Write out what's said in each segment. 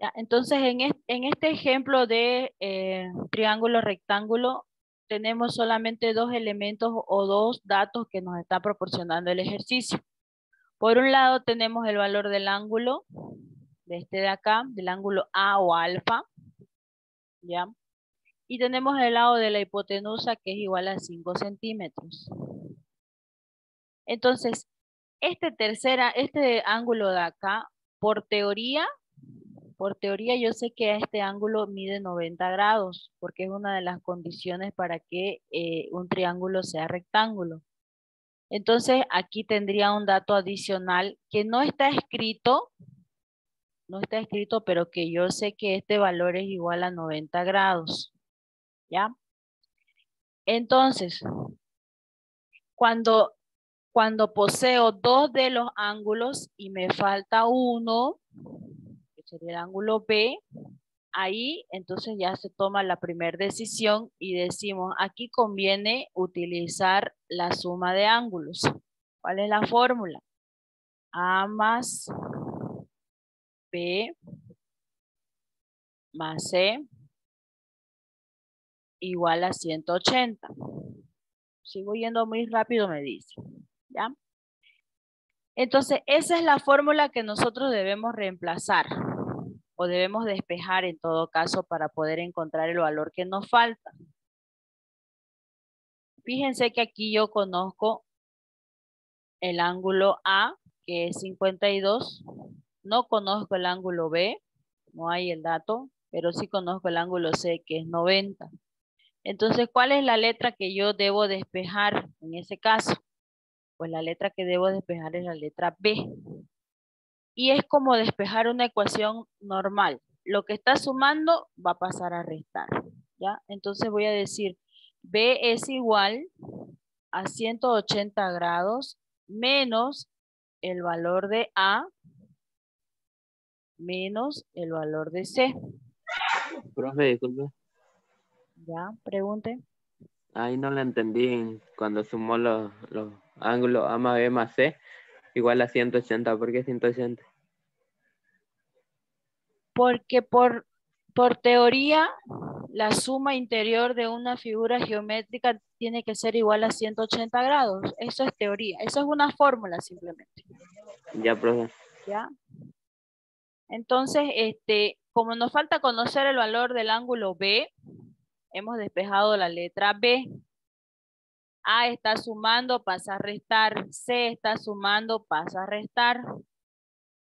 Ya, entonces, en este ejemplo de triángulo rectángulo, tenemos solamente dos elementos o dos datos que nos está proporcionando el ejercicio. Por un lado tenemos el valor del ángulo, de este de acá, del ángulo A o alfa, ¿ya? Y tenemos el lado de la hipotenusa que es igual a 5 centímetros. Entonces, este ángulo de acá, por teoría yo sé que este ángulo mide 90 grados, porque es una de las condiciones para que un triángulo sea rectángulo. Entonces, aquí tendría un dato adicional que no está escrito, pero que yo sé que este valor es igual a 90 grados. ¿Ya? Entonces, cuando poseo dos de los ángulos y me falta uno, que sería el ángulo B, ahí entonces ya se toma la primera decisión y decimos, aquí conviene utilizar la suma de ángulos. ¿Cuál es la fórmula? A más B más C igual a 180. Sigo yendo muy rápido, me dice. ¿Ya? Entonces, esa es la fórmula que nosotros debemos reemplazar o debemos despejar en todo caso para poder encontrar el valor que nos falta. Fíjense que aquí yo conozco el ángulo A, que es 52. No conozco el ángulo B, no hay el dato, pero sí conozco el ángulo C, que es 90. Entonces, ¿cuál es la letra que yo debo despejar en ese caso? Pues la letra que debo despejar es la letra B. Y es como despejar una ecuación normal. Lo que está sumando va a pasar a restar. ¿Ya? Entonces voy a decir, B es igual a 180 grados menos el valor de A menos el valor de C. Profe, disculpe. ¿Ya? Pregunte. Ahí no la entendí cuando sumó los ángulos A más B más C igual a 180. ¿Por qué 180? Porque por teoría, la suma interior de una figura geométrica tiene que ser igual a 180 grados. Eso es teoría. Eso es una fórmula simplemente. Ya, profe. ¿Ya? Entonces, como nos falta conocer el valor del ángulo B, hemos despejado la letra B. A está sumando, pasa a restar. C está sumando, pasa a restar.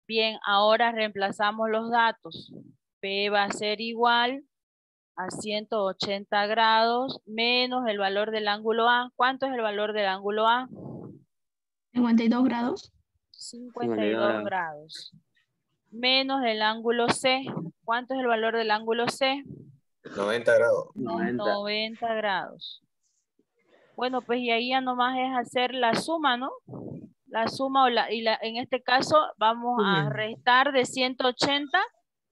Bien, ahora reemplazamos los datos. B va a ser igual a 180 grados menos el valor del ángulo A. ¿Cuánto es el valor del ángulo A? 52 grados. 52 grados. Menos el ángulo C. ¿Cuánto es el valor del ángulo C? 90 grados. 90 grados. Bueno, pues y ahí ya nomás es hacer la suma, ¿no? La suma en este caso vamos a restar de 180,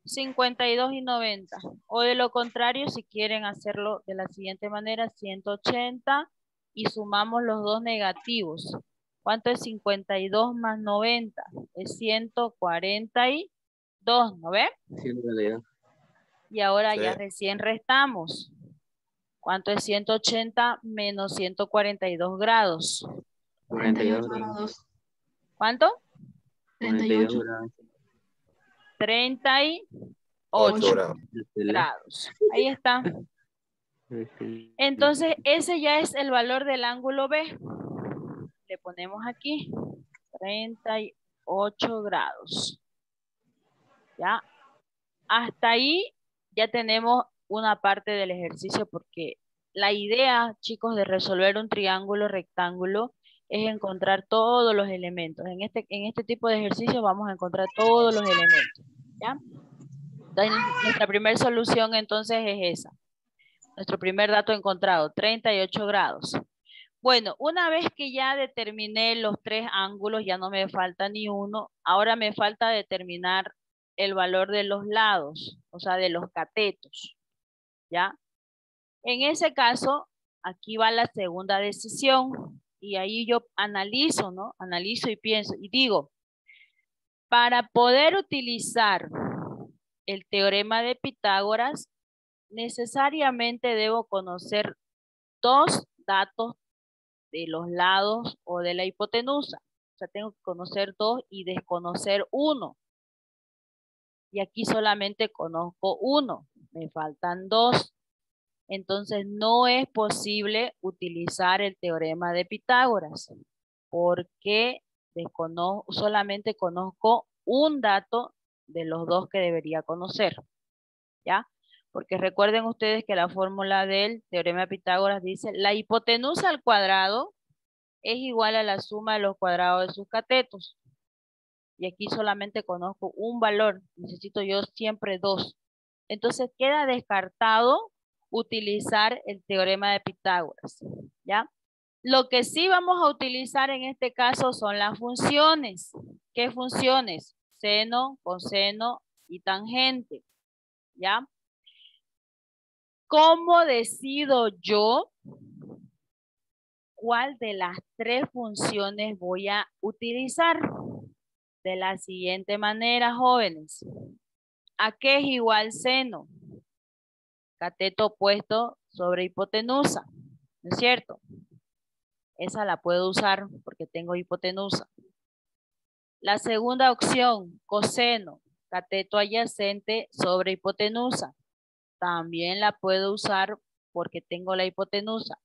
52 y 90. O de lo contrario, si quieren hacerlo de la siguiente manera, 180 y sumamos los dos negativos. ¿Cuánto es 52 más 90? Es 142, ¿no ve? 142. Y ahora Sí. ya recién restamos. ¿Cuánto es 180 menos 142 grados? 42 grados. ¿Cuánto? 38 grados. 38 grados. Ahí está. Entonces, ese ya es el valor del ángulo B. Le ponemos aquí 38 grados. ¿Ya? Hasta ahí ya tenemos una parte del ejercicio porque la idea, chicos, de resolver un triángulo rectángulo es encontrar todos los elementos. En este tipo de ejercicio vamos a encontrar todos los elementos. ¿Ya? Entonces, nuestra primera solución entonces es esa. Nuestro primer dato encontrado, 38 grados. Bueno, una vez que ya determiné los tres ángulos, ya no me falta ni uno. Ahora me falta determinar el valor de los lados, o sea, de los catetos. ¿Ya? En ese caso, aquí va la segunda decisión. Y ahí yo analizo, ¿no? Analizo y pienso. Y digo, para poder utilizar el teorema de Pitágoras, necesariamente debo conocer dos datos de los lados o de la hipotenusa. O sea, tengo que conocer dos y desconocer uno. Y aquí solamente conozco uno, me faltan dos. Entonces no es posible utilizar el teorema de Pitágoras porque solamente conozco un dato de los dos que debería conocer, ¿ya? Porque recuerden ustedes que la fórmula del teorema de Pitágoras dice la hipotenusa al cuadrado es igual a la suma de los cuadrados de sus catetos. Y aquí solamente conozco un valor, necesito yo siempre dos. Entonces queda descartado utilizar el teorema de Pitágoras, ¿ya? Lo que sí vamos a utilizar en este caso son las funciones. ¿Qué funciones? Seno, coseno y tangente, ¿ya? ¿Cómo decido yo cuál de las tres funciones voy a utilizar? De la siguiente manera, jóvenes. ¿A qué es igual seno? Cateto opuesto sobre hipotenusa, ¿no es cierto? Esa la puedo usar porque tengo hipotenusa. La segunda opción, coseno, cateto adyacente sobre hipotenusa. También la puedo usar porque tengo la hipotenusa.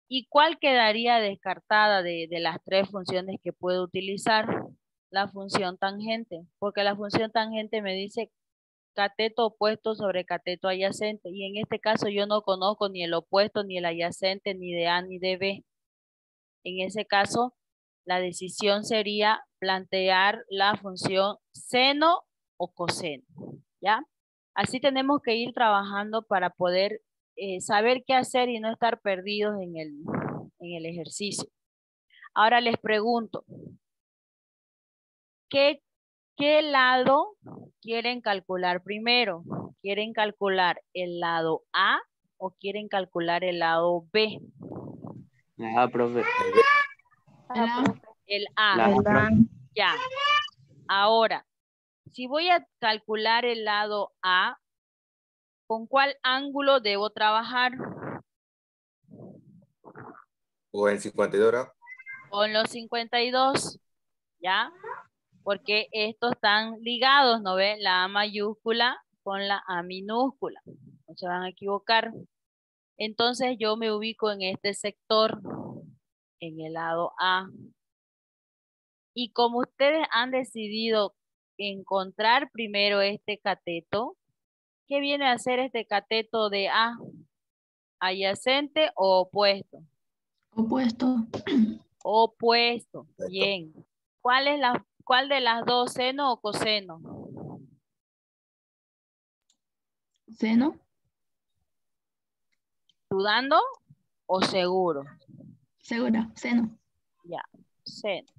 ¿Y cuál quedaría descartada de las tres funciones que puedo utilizar? La función tangente, porque la función tangente me dice cateto opuesto sobre cateto adyacente, y en este caso yo no conozco ni el opuesto, ni el adyacente, ni de A ni de B. En ese caso, la decisión sería plantear la función seno o coseno, ¿ya? Así tenemos que ir trabajando para poder saber qué hacer y no estar perdidos en el ejercicio. Ahora les pregunto, ¿qué lado quieren calcular primero? ¿Quieren calcular el lado A o quieren calcular el lado B? Ah, profe. El A. El A. La- Ya. Ahora, si voy a calcular el lado A, ¿con cuál ángulo debo trabajar? O en 52 grados. Con los 52, ¿ya? Porque estos están ligados, ¿no ve? La A mayúscula con la A minúscula. No se van a equivocar. Entonces yo me ubico en este sector, en el lado A. Y como ustedes han decidido encontrar primero este cateto, ¿qué viene a hacer este cateto de A? ¿Adyacente o opuesto? Opuesto. Opuesto. Perfecto. Bien. ¿Cuál de las dos, seno o coseno? Seno. ¿Dudando o seguro? Segura. Seno. Ya, seno.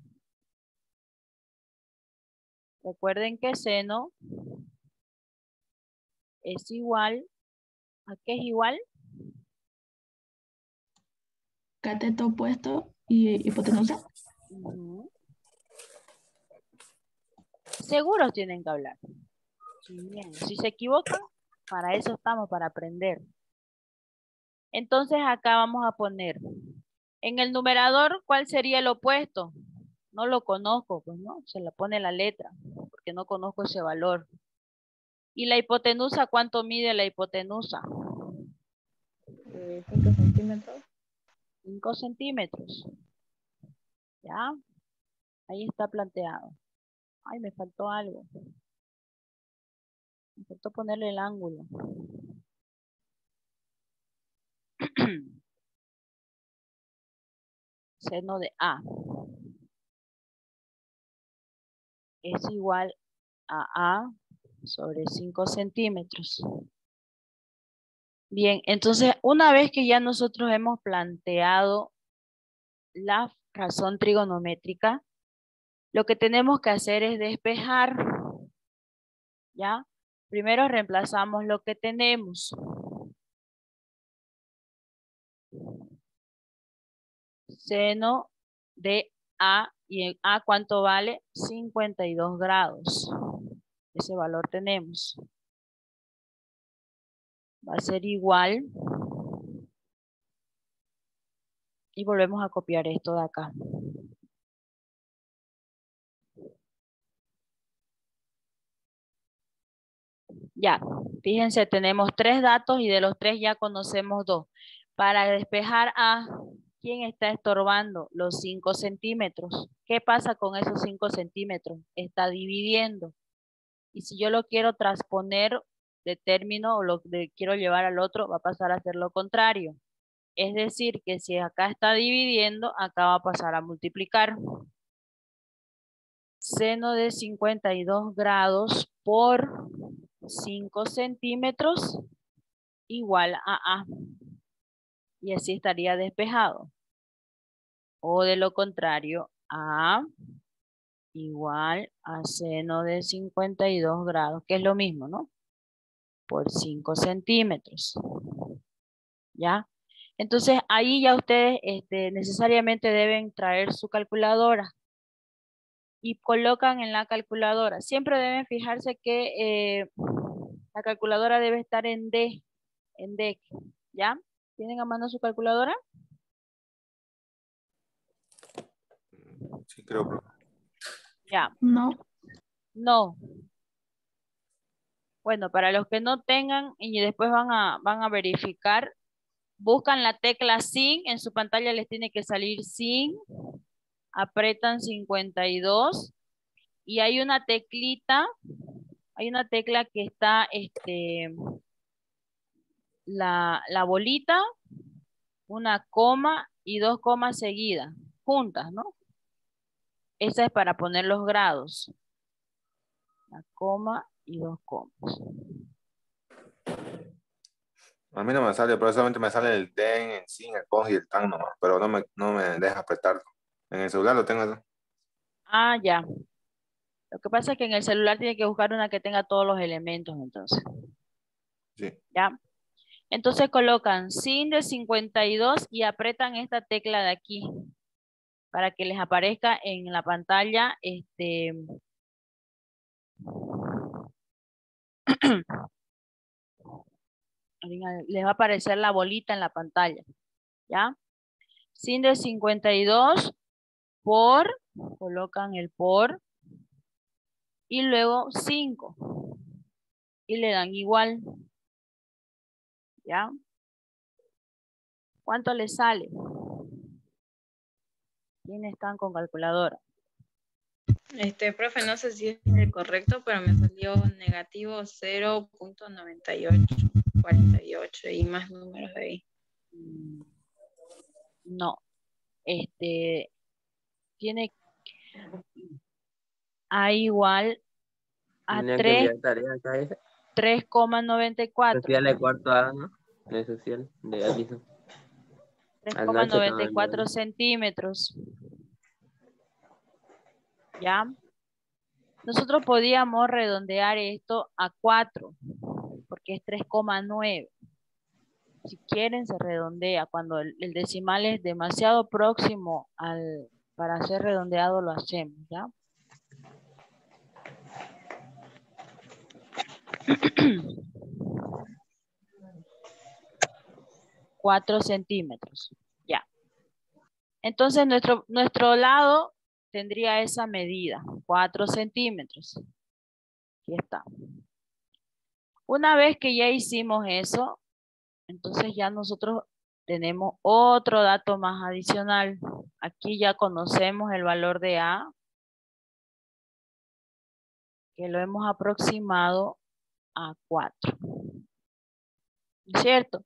Recuerden que seno es igual, ¿a qué es igual? Cateto opuesto y hipotenusa. Ujú. Seguros tienen que hablar. Bien. Si se equivocan, para eso estamos, para aprender. Entonces acá vamos a poner, en el numerador, ¿cuál sería el opuesto? No lo conozco, pues no, se le pone la letra, porque no conozco ese valor. ¿Y la hipotenusa, cuánto mide la hipotenusa? 5 centímetros. 5 centímetros. ¿Ya? Ahí está planteado. Ay, me faltó algo. Me faltó ponerle el ángulo. Seno de A es igual a A sobre 5 centímetros. Bien, entonces una vez que ya nosotros hemos planteado la razón trigonométrica, lo que tenemos que hacer es despejar, ¿ya? Primero reemplazamos lo que tenemos. Seno de A, y en A, ¿cuánto vale? 52 grados. Ese valor tenemos. Va a ser igual. Y volvemos a copiar esto de acá. Ya, fíjense, tenemos 3 datos y de los 3 ya conocemos 2. Para despejar a quién está estorbando los 5 centímetros. ¿Qué pasa con esos 5 centímetros? Está dividiendo. Y si yo lo quiero transponer de término o lo quiero llevar al otro, va a pasar a ser lo contrario. Es decir, que si acá está dividiendo, acá va a pasar a multiplicar. Seno de 52 grados por 5 centímetros igual a A. Y así estaría despejado. O de lo contrario, A igual a seno de 52 grados, que es lo mismo, ¿no? Por 5 centímetros. ¿Ya? Entonces, ahí ya ustedes necesariamente deben traer su calculadora. Y colocan en la calculadora. Siempre deben fijarse que la calculadora debe estar en D. En D. ¿Ya? ¿Tienen a mano su calculadora? Sí, creo, profe. Ya. No. No. Bueno, para los que no tengan y después van a verificar, buscan la tecla sin, en su pantalla les tiene que salir sin, apretan 52 y hay una teclita, hay una tecla que está, la bolita, una coma y 2 comas seguidas, juntas, ¿no? Esa es para poner los grados. La coma y 2 comas. A mí no me sale, pero solamente me sale el den, el sin, el con y el tan nomás, pero no me deja apretarlo. En el celular lo tengo así. Ah, ya. Lo que pasa es que en el celular tiene que buscar una que tenga todos los elementos, entonces. Sí. ¿Ya? Entonces colocan sin de 52 y apretan esta tecla de aquí para que les aparezca en la pantalla les va a aparecer la bolita en la pantalla. ¿Ya? Sin de 52 por, colocan el por y luego 5 y le dan igual. ¿Ya? ¿Cuánto les sale? ¿Quiénes están con calculadora? Profe, no sé si es el correcto, pero me salió negativo 0.9848 y más números de ahí. No. Tiene A igual a Tenía que enviar tarea acá esa. 3,94. Social de cuarto A, ¿no? De social, de Allison. Anoche estaba 3,94 enviando. centímetros. ¿Ya? Nosotros podíamos redondear esto a 4, porque es 3,9. Si quieren se redondea. Cuando el decimal es demasiado próximo para ser redondeado lo hacemos, ¿ya? 4 centímetros. Ya. Entonces nuestro lado tendría esa medida, 4 centímetros. Aquí está. Una vez que ya hicimos eso, entonces ya nosotros tenemos otro dato más adicional. Aquí ya conocemos el valor de A, que lo hemos aproximado a 4. ¿Cierto?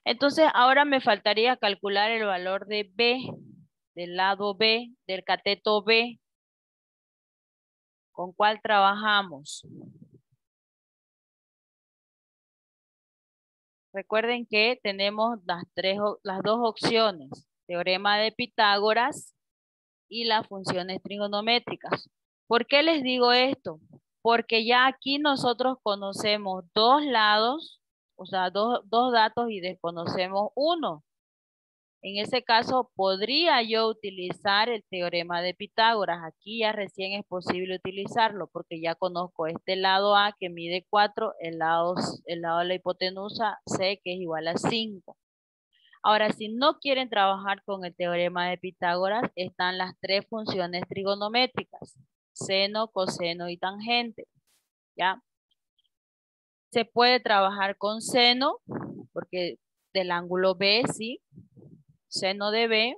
Entonces ahora me faltaría calcular el valor de B, del lado B, del cateto B. ¿Con cuál trabajamos? Recuerden que tenemos las dos opciones, teorema de Pitágoras y las funciones trigonométricas. ¿Por qué les digo esto? Porque ya aquí nosotros conocemos 2 lados, o sea, dos datos y desconocemos uno. En ese caso, podría yo utilizar el teorema de Pitágoras. Aquí ya recién es posible utilizarlo porque ya conozco este lado A que mide 4, el lado de la hipotenusa C que es igual a 5. Ahora, si no quieren trabajar con el teorema de Pitágoras, están las 3 funciones trigonométricas, seno, coseno y tangente. ¿Ya? Se puede trabajar con seno, porque del ángulo B, sí, seno de B,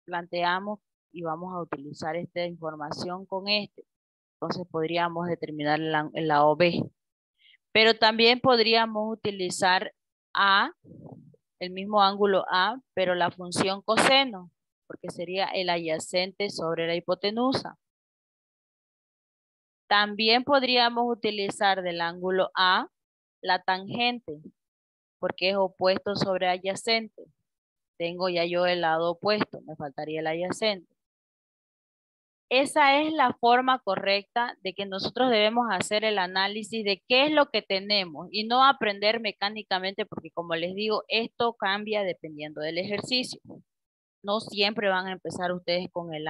planteamos y vamos a utilizar esta información con este. Entonces podríamos determinar el lado B. Pero también podríamos utilizar A, el mismo ángulo A, pero la función coseno, porque sería el adyacente sobre la hipotenusa. También podríamos utilizar del ángulo A la tangente, porque es opuesto sobre adyacente. Tengo ya yo el lado opuesto, me faltaría el adyacente. Esa es la forma correcta de que nosotros debemos hacer el análisis de qué es lo que tenemos y no aprender mecánicamente, porque como les digo, esto cambia dependiendo del ejercicio. No siempre van a empezar ustedes con el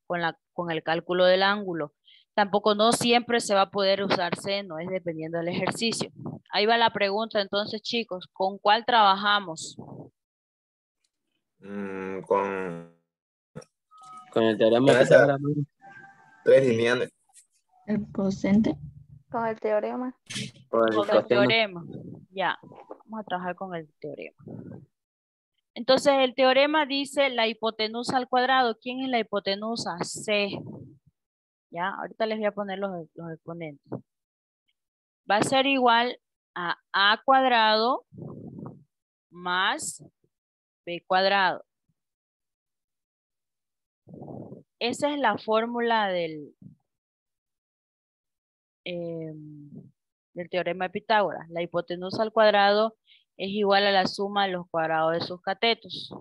con el cálculo del ángulo. Tampoco no siempre se va a poder usar seno, es dependiendo del ejercicio. Ahí va la pregunta entonces, chicos, ¿con cuál trabajamos? Con Con el teorema de esa Pitágoras, ¿no? 3 lineales. El cosente. Con el teorema. Por el Con el coseno. teorema. Ya, vamos a trabajar con el teorema. Entonces, el teorema dice la hipotenusa al cuadrado. ¿Quién es la hipotenusa? C. Ya, ahorita les voy a poner los exponentes. Va a ser igual a cuadrado más b cuadrado. Esa es la fórmula del teorema de Pitágoras. La hipotenusa al cuadrado es igual a la suma de los cuadrados de sus catetos.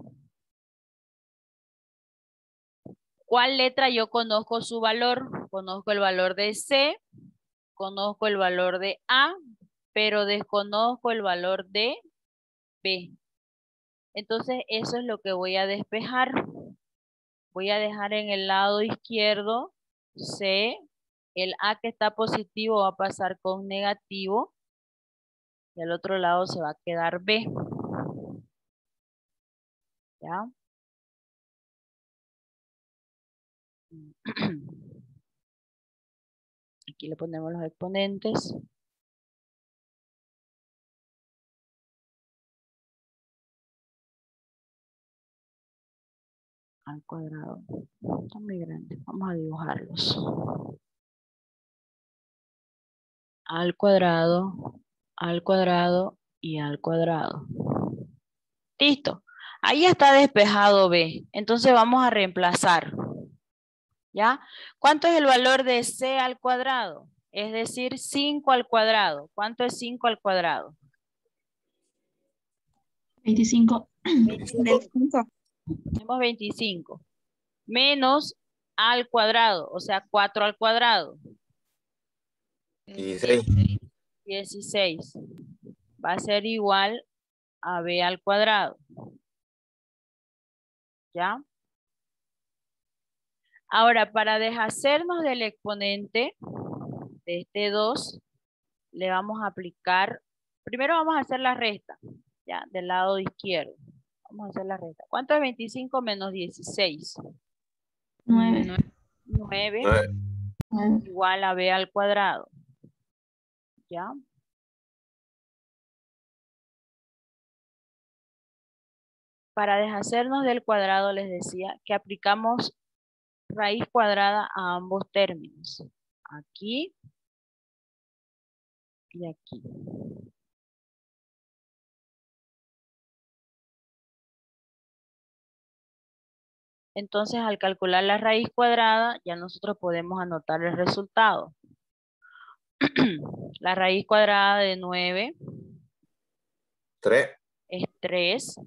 ¿Cuál letra yo conozco su valor? Conozco el valor de C, conozco el valor de A, pero desconozco el valor de B. Entonces, eso es lo que voy a despejar. Voy a dejar en el lado izquierdo C, el A que está positivo va a pasar con negativo y al otro lado se va a quedar B. ¿Ya? Aquí le ponemos los exponentes. Al cuadrado. Están muy grandes. Vamos a dibujarlos. Al cuadrado y al cuadrado. Listo. Ahí está despejado B. Entonces vamos a reemplazar. ¿Ya? ¿Cuánto es el valor de C al cuadrado? Es decir, 5 al cuadrado. ¿Cuánto es 5 al cuadrado? 25. 25. Tenemos 25. Menos al cuadrado, o sea, 4 al cuadrado. 16. 16. Va a ser igual a B al cuadrado. ¿Ya? Ahora, para deshacernos del exponente de este 2, le vamos a aplicar, primero vamos a hacer la resta, ¿ya? Del lado izquierdo. Vamos a hacer la resta. ¿Cuánto es 25 menos 16? 9. 9 9. igual a B al cuadrado. ¿Ya? Para deshacernos del cuadrado les decía que aplicamos raíz cuadrada a ambos términos. Aquí y aquí. Entonces, al calcular la raíz cuadrada, ya nosotros podemos anotar el resultado. La raíz cuadrada de 9 3. es 3.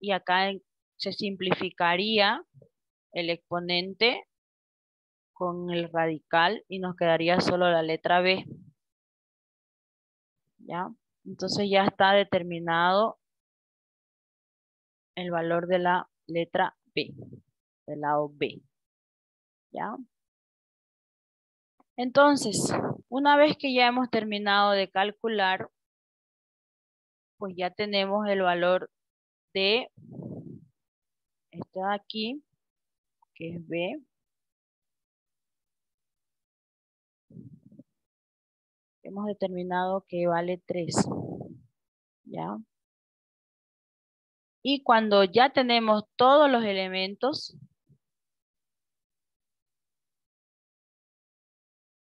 Y acá se simplificaría el exponente con el radical y nos quedaría solo la letra B. ¿Ya? Entonces ya está determinado el valor de la letra B, del lado B. ¿Ya? Entonces, una vez que ya hemos terminado de calcular, pues ya tenemos el valor de este de aquí, que es B. Hemos determinado que vale 3. ¿Ya? Y cuando ya tenemos todos los elementos,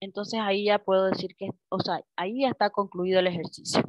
entonces ahí ya puedo decir que, o sea, ahí ya está concluido el ejercicio.